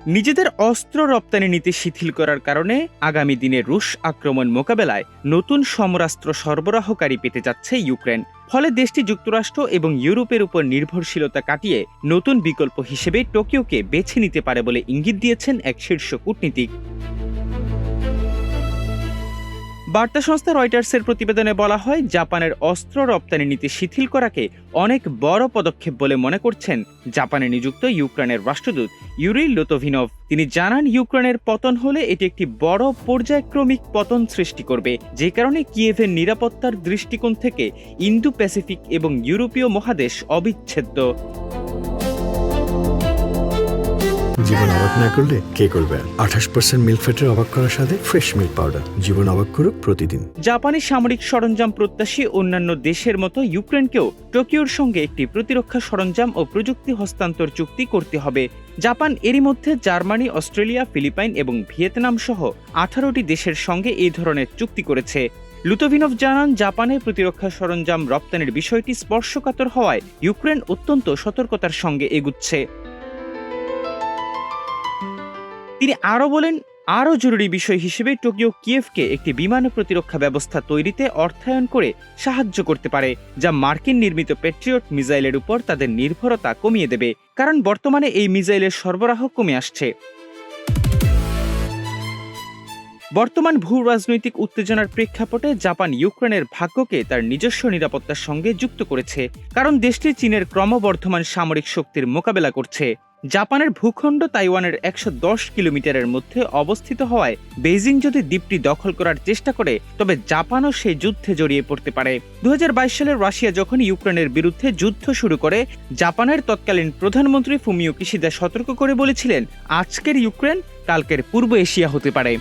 নিজেদের অস্ত্র রপ্তানি নীতি শিথিল করার কারণে আগামী দিনে রুশ আক্রমণ মোকাবেলায় নতুন সমরাস্ত্র সরবরাহকারী পেতে যাচ্ছে ইউক্রেন। ফলে দেশটি যুক্তরাষ্ট্র এবং ইউরোপের উপর নির্ভরশীলতা কাটিয়ে নতুন বিকল্প হিসেবে টোকিওকে বেছে নিতে পারে বলে ইঙ্গিত দিয়েছেন এক শীর্ষ কূটনীতিক। বার্তা সংস্থা রয়টার্সের প্রতিবেদনে বলা হয়, জাপানের অস্ত্র রপ্তানি নীতি শিথিল করাকে অনেক বড় পদক্ষেপ বলে মনে করছেন জাপানে নিযুক্ত ইউক্রেনের রাষ্ট্রদূত ইউরি লুতোভিনভ। তিনি জানান, ইউক্রেনের পতন হলে এটি একটি বড় পর্যায়ক্রমিক পতন সৃষ্টি করবে, যে কারণে কিয়েভের নিরাপত্তার দৃষ্টিকোণ থেকে ইন্দো প্যাসিফিক এবং ইউরোপীয় মহাদেশ অবিচ্ছেদ্য। জীবন অবাক না করলে কে করবে? 28% মিল্ক ফ্যাটের অবাক করার সাথে ফ্রেশ মিল্ক পাউডার। জীবন অবাক করুক প্রতিদিন। জাপানি সামরিক সরঞ্জাম প্রত্যাশী অন্যান্য দেশের মতো ইউক্রেনকেও টোকিওর সঙ্গে একটি প্রতিরক্ষা সরঞ্জাম ও প্রযুক্তি হস্তান্তর চুক্তি করতে হবে। জাপান এরই মধ্যে জার্মানি, অস্ট্রেলিয়া, ফিলিপাইন এবং ভিয়েতনাম সহ 18টি দেশের সঙ্গে এই ধরনের চুক্তি করেছে। লুতোভিনভ জানান, জাপানের প্রতিরক্ষা সরঞ্জাম রপ্তানির বিষয়টি স্পর্শকাতর হওয়ায় ইউক্রেন অত্যন্ত সতর্কতার সঙ্গে এগুচ্ছে। তিনি আরও বলেন, আরও জরুরি বিষয় হিসেবে টোকিও কিয়েভকে একটি বিমান প্রতিরক্ষা ব্যবস্থা তৈরিতে অর্থায়ন করে সাহায্য করতে পারে, যা মার্কিন নির্মিত প্যাট্রিয়ট মিসাইলের উপর তাদের নির্ভরতা কমিয়ে দেবে, কারণ বর্তমানে এই মিসাইলের সরবরাহ কমে আসছে। বর্তমান ভূ রাজনৈতিক উত্তেজনার প্রেক্ষাপটে জাপান ইউক্রেনের ভাগ্যকে তার নিজস্ব নিরাপত্তার সঙ্গে যুক্ত করেছে, কারণ দেশটি চীনের ক্রমবর্ধমান সামরিক শক্তির মোকাবেলা করছে। জাপানের ভূখণ্ড তাইওয়ানের 110 কিলোমিটারের মধ্যে অবস্থিত হওয়ায় বেইজিং যদি দ্বীপটি দখল করার চেষ্টা করে, তবে জাপানও সেই যুদ্ধে জড়িয়ে পড়তে পারে। 2022 সালে রাশিয়া যখন ইউক্রেনের বিরুদ্ধে যুদ্ধ শুরু করে, জাপানের তৎকালীন প্রধানমন্ত্রী ফুমিও কিশিদা সতর্ক করে বলেছিলেন, আজকের ইউক্রেন কালকের পূর্ব এশিয়া হতে পারে।